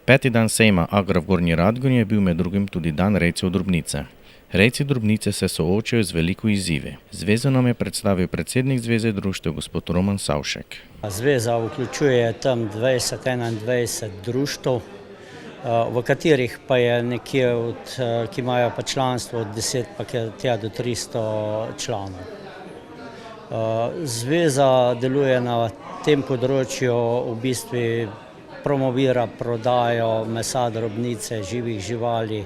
Peti dan sejma Agra v Gornji Radgoni je bil med drugim tudi dan rejcev drobnice. Rejci drobnice se soočajo z veliko izzivi. Zvezo nam je predstavil predsednik Zveze društev gospod Roman Savšek. Zveza vključuje tam 20-21 društev, v katerih pa je nekje, ki imajo pa članstvo od 10 pa tja do 300 članov. Zveza deluje na tem področju, v bistvu promovira prodajo mesa drobnice, živih živali.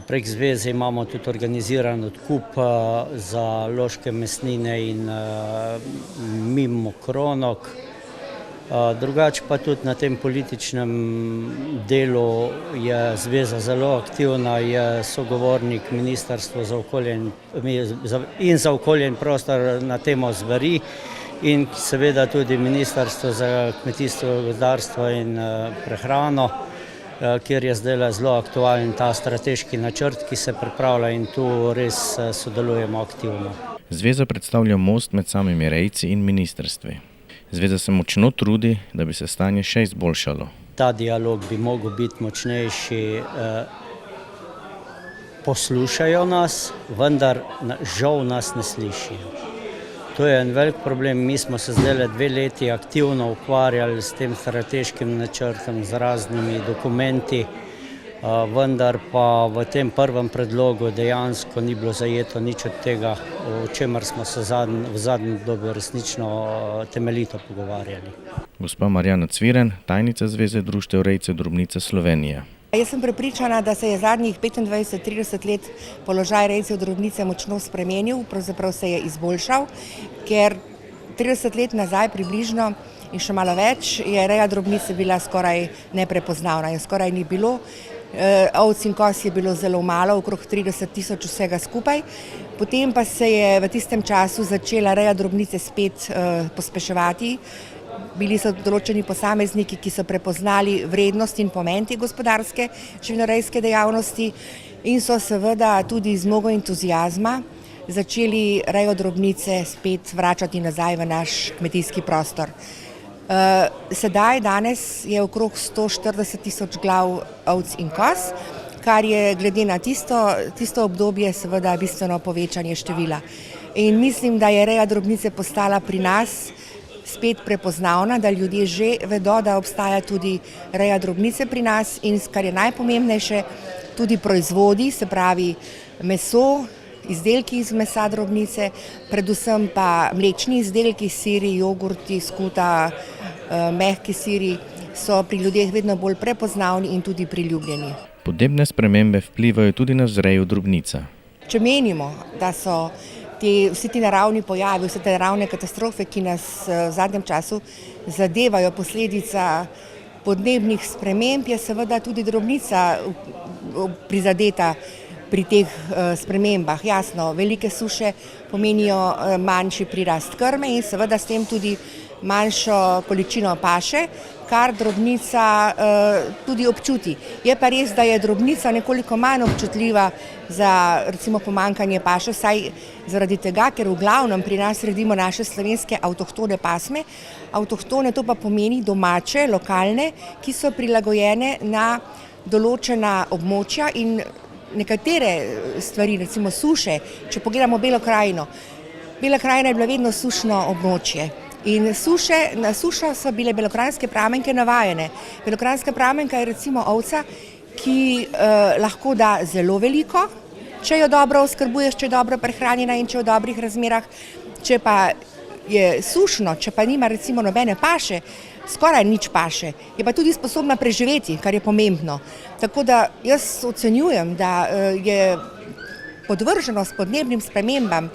Prek zveze imamo tudi organiziran odkup za loške mesnine in mimo kronok. Drugače pa tudi na tem političnem delu je zveza zelo aktivna, je sogovornik Ministrstva za okolje za okolje in prostor na temo zveri in seveda tudi Ministrstvo za kmetijstvo, gozdarstvo in prehrano, kjer je zdaj zelo aktualen ta strateški načrt, ki se pripravlja in tu res sodelujemo aktivno. Zveza predstavlja most med samimi rejci in ministrstvi. Zveza se močno trudi, da bi se stanje še izboljšalo. Ta dialog bi mogel biti močnejši, poslušajo nas, vendar žal nas ne slišijo. To je en velik problem. Mi smo se zdaj 2 leti aktivno ukvarjali s tem strateškim načrtom, z raznimi dokumenti, vendar pa v tem prvem predlogu dejansko ni bilo zajeto nič od tega, o čemer smo se v zadnjem obdobju resnično temeljito pogovarjali. Gospa Marjana Cviren, tajnica Zveze društev rejcev drobnice Slovenije. Jaz sem prepričana, da se je zadnjih 25-30 let položaj rejcev drobnice močno spremenil, pravzaprav se je izboljšal, ker 30 let nazaj približno in še malo več je reja drobnice bila skoraj neprepoznavna, je skoraj ni bilo. Ovc in koz je bilo zelo malo, okrog 30.000 vsega skupaj. Potem pa se je v tistem času začela reja drobnice spet pospeševati. Bili so določeni posamezniki, ki so prepoznali vrednost in pomen te gospodarske živinorejske dejavnosti in so seveda tudi z mnogo entuziazma začeli rejo drobnice spet vračati nazaj v naš kmetijski prostor. Sedaj, danes je okrog 140.000 glav ovc in koz, kar je glede na tisto obdobje seveda bistveno povečanje števila. In mislim, da je reja drobnice postala pri nas spet prepoznavna, da ljudje že vedo, da obstaja tudi reja drobnice pri nas in, kar je najpomembnejše, tudi proizvodi, se pravi meso, izdelki iz mesa drobnice, predvsem pa mlečni izdelki, siri, jogurti, skuta, mehki siri so pri ljudeh vedno bolj prepoznavni in tudi priljubljeni. Podnebne spremembe vplivajo tudi na vzrejo drobnice. Če menimo, da so vsi ti naravni pojavi, vse te naravne katastrofe, ki nas v zadnjem času zadevajo, posledica podnebnih sprememb, je seveda tudi drobnica prizadeta pri teh spremembah. Jasno, velike suše pomenijo manjši prirast krme in seveda s tem tudi manjšo količino paše, kar drobnica tudi občuti. Je pa res, da je drobnica nekoliko manj občutljiva za recimo pomanjkanje paše, saj zaradi tega, ker v glavnem pri nas redimo naše slovenske avtohtone pasme. Avtohtone to pa pomeni domače, lokalne, ki so prilagojene na določena območja in nekatere stvari, recimo suše, če pogledamo Belo krajino. Bela krajina je bila vedno sušno območje. In na sušo so bile belokranjske pramenke navajene. Belokranjska pramenka je recimo ovca, ki lahko da zelo veliko, če jo dobro oskrbuješ, če je dobro prehranjena in če je v dobrih razmerah. Če pa je sušno, če pa nima recimo nobene paše, skoraj nič paše, je pa tudi sposobna preživeti, kar je pomembno. Tako da jaz ocenjujem, da je podvrženost podnebnim spremembam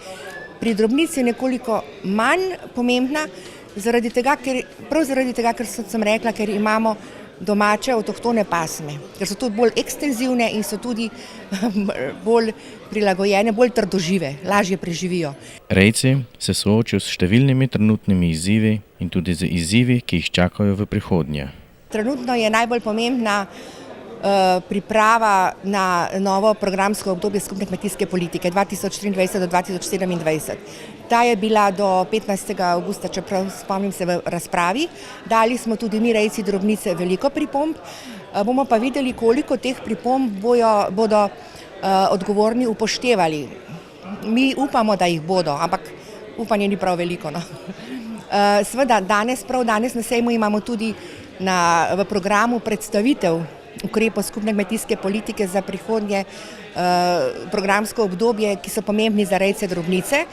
pri drobnici nekoliko manj pomembna, prav zaradi tega, ker sem rekla, ker imamo domače avtohtone pasme, ker so tudi bolj ekstenzivne in so tudi bolj prilagojene, bolj trdožive, lažje preživijo. Rejci se soočajo s številnimi trenutnimi izzivi in tudi z izzivi, ki jih čakajo v prihodnje. Trenutno je najbolj pomembna priprava na novo programsko obdobje skupne kmetijske politike 2023 do 2027. Ta je bila do 15. avgusta, čeprav spomnim se, v razpravi. Dali smo tudi mi rejci drobnice veliko pripomb. bomo pa videli, koliko teh pripomb bodo odgovorni upoštevali. Mi upamo, da jih bodo, ampak upanje ni prav veliko. No. Seveda, prav danes na sejmu imamo tudi v programu predstavitev ukrepov skupne kmetijske politike za prihodnje programsko obdobje, ki so pomembni za rejce drobnice,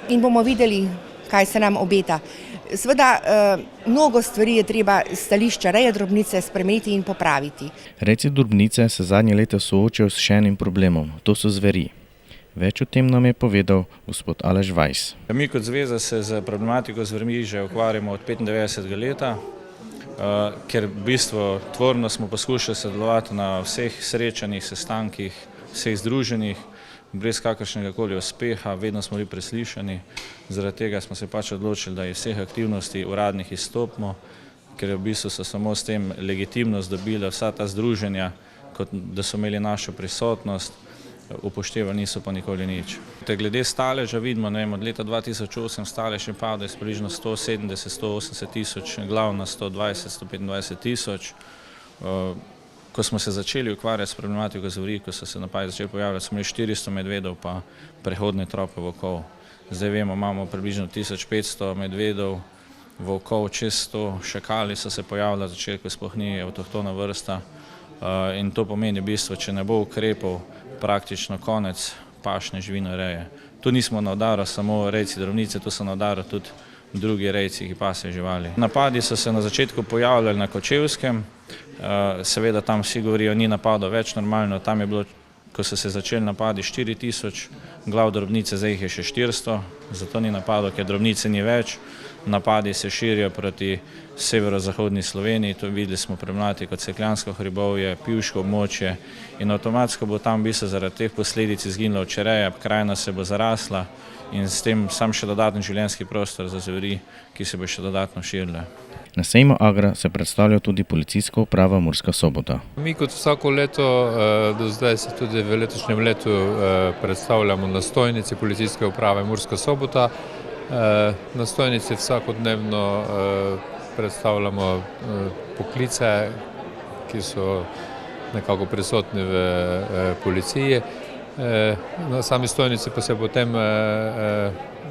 in bomo videli, kaj se nam obeta. Seveda, mnogo stvari je treba stališča reje drobnice spremeniti in popraviti. Rejci drobnice se zadnje leta soočajo s še enim problemom, to so zveri. Več o tem nam je povedal gospod Aleš Vajs. Mi kot zveza se z problematiko zvermi že ukvarjamo od 95. leta, ker v bistvu tvorno smo poskušali sodelovati na vseh srečanjih, sestankih, vseh združenjih, brez kakršnega koli uspeha, vedno smo bili preslišani. Zaradi tega smo se pač odločili, da iz vseh aktivnosti uradnih izstopimo, ker v bistvu so samo s tem legitimnost dobila vsa ta združenja, kot da so imeli našo prisotnost, upoštevali niso pa nikoli nič. Glede staleža vidimo, od leta 2008 stalež je padel iz približno 170–180 tisoč, glav na 120–125 tisoč. Ko smo se začeli ukvarjati s problematiko zveri, ko so se napadi začeli pojavljati, smo imeli 400 medvedov pa prehodne trope volkov. Zdaj vemo, imamo približno 1500 medvedov, volkov, čez 100 šakali so se pojavljali, začetku sploh ni avtohtona vrsta. In to pomeni v bistvu, če ne bo ukrepov, praktično konec pašne živinoreje. Tu nismo na udaru samo rejci drobnice, tu so na udaru tudi drugi rejci, ki pasejo živali. Napadi so se na začetku pojavljali na Kočevskem, seveda tam vsi govorijo, ni napadov več normalno, tam je bilo, ko so se začeli napadi, 4000 glav drobnice, zdaj jih je še 400, zato ni napadov, ker drobnice ni več. Napadi se širijo proti severozahodni Sloveniji, to videli smo problematiko Cerkljansko hribovje, Pivško območje in avtomatsko bo tam v bistvu zaradi teh posledic izginila ovčereja, krajina se bo zarasla in s tem sam še dodatni življenjski prostor za zveri, ki se bo še dodatno širile. Na sejmu Agra se predstavlja tudi policijska uprava Murska Sobota. Mi kot vsako leto, do zdaj se tudi v letošnjem letu predstavljamo na stojnici policijske uprave Murska Sobota. Na stojnici vsakodnevno predstavljamo poklice, ki so nekako prisotni v policiji. Na sami stojnici pa se potem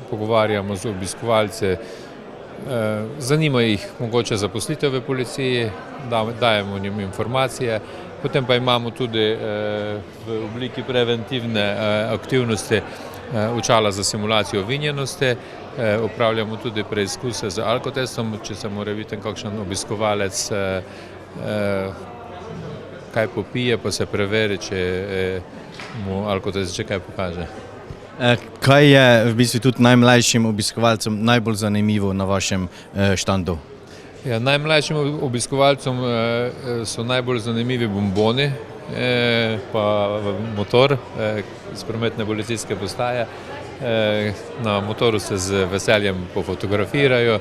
pogovarjamo z obiskovalci. Zanima jih mogoče zaposlitev v policiji, dajemo njim informacije, potem pa imamo tudi v obliki preventivne aktivnosti učala za simulacijo vinjenosti, upravljamo tudi preizkuse z alkotestom, če se mora biti kakšen obiskovalec kaj popije, pa se preveri, če mu alkotest že kaj pokaže. Kaj je v bistvu tudi najmlajšim obiskovalcem najbolj zanimivo na vašem štandu? Ja, najmlajšim obiskovalcem so najbolj zanimivi bomboni, pa motor iz prometne policijske postaje. Na motoru se z veseljem pofotografirajo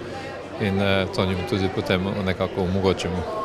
in to njim tudi potem nekako omogočimo.